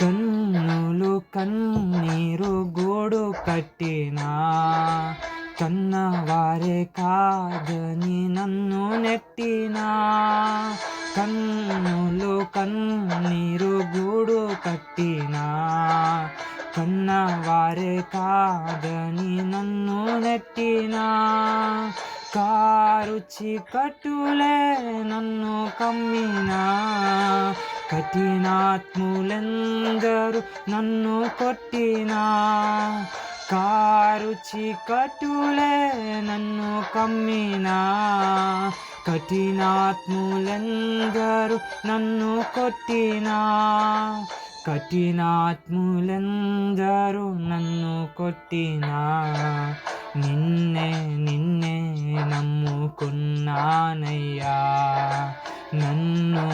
కన్నులు కన్నీరు గూడు కట్టినా, కన్నవారే కాదని నన్ను నెట్టినా. కన్నులు కన్నీరు గూడు కట్టినా, కన్నవారే కాదని నన్ను నెట్టినా. కారు చీకటులే నన్ను కమ్మినా, కఠినాత్ములెందరూ నన్ను కొట్టినా. కారు చీకటులే నన్ను కమ్మినా, కఠినాత్ములెందరూ నన్ను కొట్టినా. కఠినాత్ములెందరూ నన్ను కొట్టినా. నిన్నే నిన్నే నమ్ముకున్నానయ్యా, నన్ను